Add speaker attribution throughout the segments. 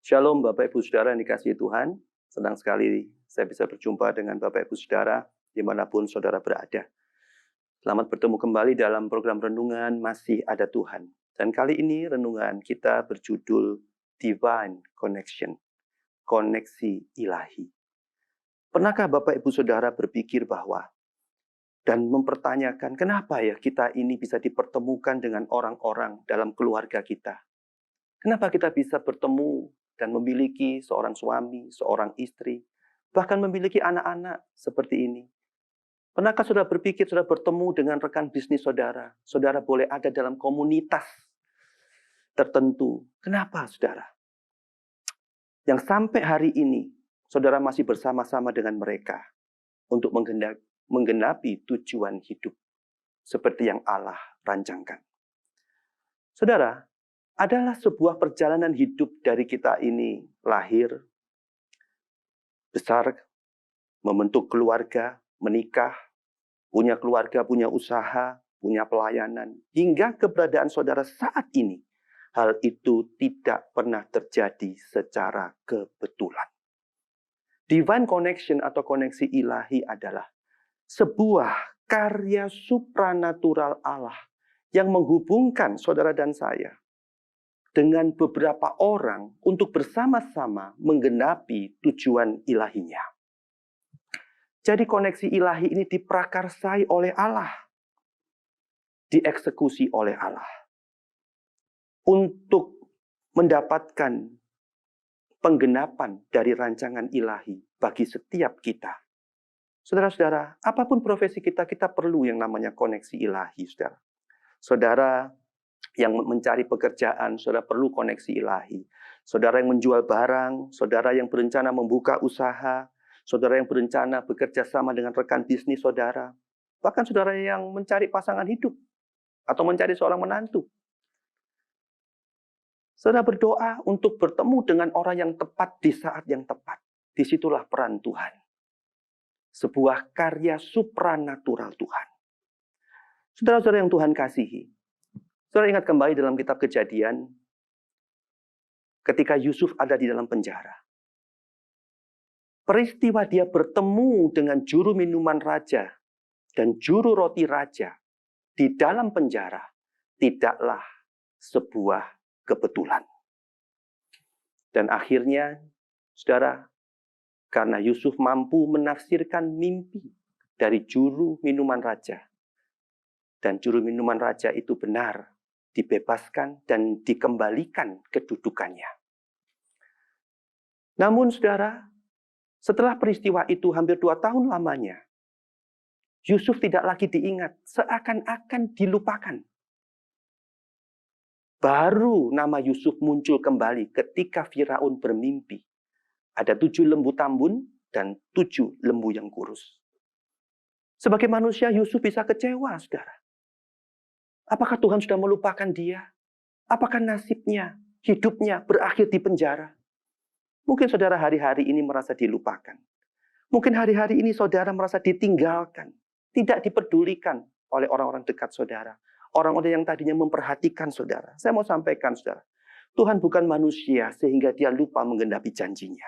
Speaker 1: Shalom Bapak Ibu Saudara yang dikasihi Tuhan. Senang sekali saya bisa berjumpa dengan Bapak Ibu Saudara dimanapun saudara berada. Selamat bertemu kembali dalam program renungan Masih Ada Tuhan. Dan kali ini renungan kita berjudul Divine Connection, koneksi ilahi. Pernahkah Bapak Ibu Saudara berpikir bahwa dan mempertanyakan kenapa ya kita ini bisa dipertemukan dengan orang-orang dalam keluarga kita? Kenapa kita bisa bertemu dan memiliki seorang suami, seorang istri, bahkan memiliki anak-anak seperti ini? Pernahkah saudara berpikir, saudara bertemu dengan rekan bisnis saudara? Saudara boleh ada dalam komunitas tertentu. Kenapa, saudara? Yang sampai hari ini, saudara masih bersama-sama dengan mereka untuk menggenapi tujuan hidup seperti yang Allah rancangkan. Saudara, adalah sebuah perjalanan hidup dari kita ini lahir, besar, membentuk keluarga, menikah, punya keluarga, punya usaha, punya pelayanan, hingga keberadaan saudara saat ini. Hal itu tidak pernah terjadi secara kebetulan. Divine connection atau koneksi ilahi adalah sebuah karya supranatural Allah yang menghubungkan saudara dan saya dengan beberapa orang untuk bersama-sama menggenapi tujuan ilahinya. Jadi koneksi ilahi ini diprakarsai oleh Allah. Dieksekusi oleh Allah. Untuk mendapatkan penggenapan dari rancangan ilahi bagi setiap kita. Saudara-saudara, apapun profesi kita, kita perlu yang namanya koneksi ilahi, saudara. Saudara yang mencari pekerjaan, saudara perlu koneksi ilahi. Saudara yang menjual barang, saudara yang berencana membuka usaha, saudara yang berencana bekerja sama dengan rekan bisnis saudara, bahkan saudara yang mencari pasangan hidup atau mencari seorang menantu. Saudara berdoa untuk bertemu dengan orang yang tepat di saat yang tepat. Disitulah peran Tuhan. Sebuah karya supranatural Tuhan. Saudara-saudara yang Tuhan kasihi, saudara ingat kembali dalam kitab Kejadian, ketika Yusuf ada di dalam penjara. Peristiwa dia bertemu dengan juru minuman raja dan juru roti raja di dalam penjara tidaklah sebuah kebetulan. Dan akhirnya, saudara, karena Yusuf mampu menafsirkan mimpi dari juru minuman raja, dan juru minuman raja itu benar, dibebaskan dan dikembalikan kedudukannya. Namun saudara, setelah peristiwa itu hampir 2 tahun lamanya, Yusuf tidak lagi diingat, seakan-akan dilupakan. Baru nama Yusuf muncul kembali ketika Firaun bermimpi. Ada 7 lembu tambun dan 7 lembu yang kurus. Sebagai manusia, Yusuf bisa kecewa, saudara. Apakah Tuhan sudah melupakan dia? Apakah nasibnya, hidupnya berakhir di penjara? Mungkin saudara hari-hari ini merasa dilupakan. Mungkin hari-hari ini saudara merasa ditinggalkan. Tidak dipedulikan oleh orang-orang dekat saudara. Orang-orang yang tadinya memperhatikan saudara. Saya mau sampaikan saudara. Tuhan bukan manusia sehingga dia lupa menggenapi janjinya.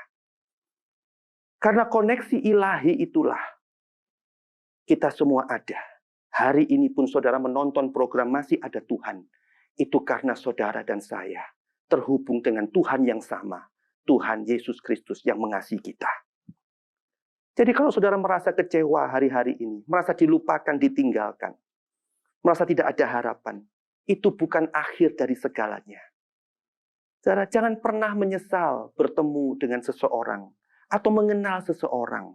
Speaker 1: Karena koneksi ilahi itulah kita semua ada. Hari ini pun saudara menonton program Masih Ada Tuhan. Itu karena saudara dan saya terhubung dengan Tuhan yang sama. Tuhan Yesus Kristus yang mengasihi kita. Jadi kalau saudara merasa kecewa hari-hari ini, merasa dilupakan, ditinggalkan, merasa tidak ada harapan, itu bukan akhir dari segalanya. Saudara, jangan pernah menyesal bertemu dengan seseorang atau mengenal seseorang.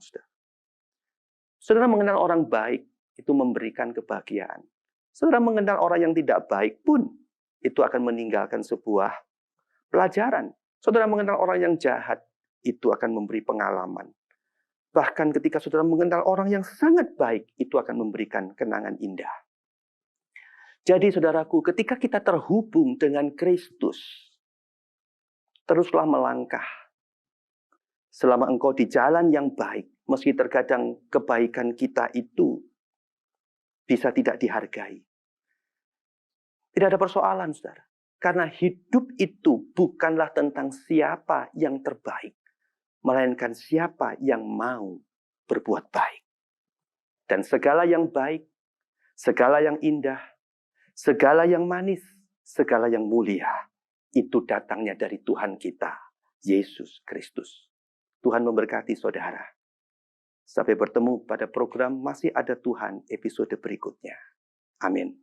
Speaker 1: Saudara mengenal orang baik, itu memberikan kebahagiaan. Saudara mengenal orang yang tidak baik pun, itu akan meninggalkan sebuah pelajaran. Saudara mengenal orang yang jahat, itu akan memberi pengalaman. Bahkan ketika saudara mengenal orang yang sangat baik, itu akan memberikan kenangan indah. Jadi saudaraku, ketika kita terhubung dengan Kristus, teruslah melangkah. Selama engkau di jalan yang baik, meski terkadang kebaikan kita itu bisa tidak dihargai. Tidak ada persoalan, saudara. Karena hidup itu bukanlah tentang siapa yang terbaik, melainkan siapa yang mau berbuat baik. Dan segala yang baik, segala yang indah, segala yang manis, segala yang mulia, itu datangnya dari Tuhan kita, Yesus Kristus. Tuhan memberkati saudara. Sampai bertemu pada program Masih Ada Tuhan episode berikutnya. Amin.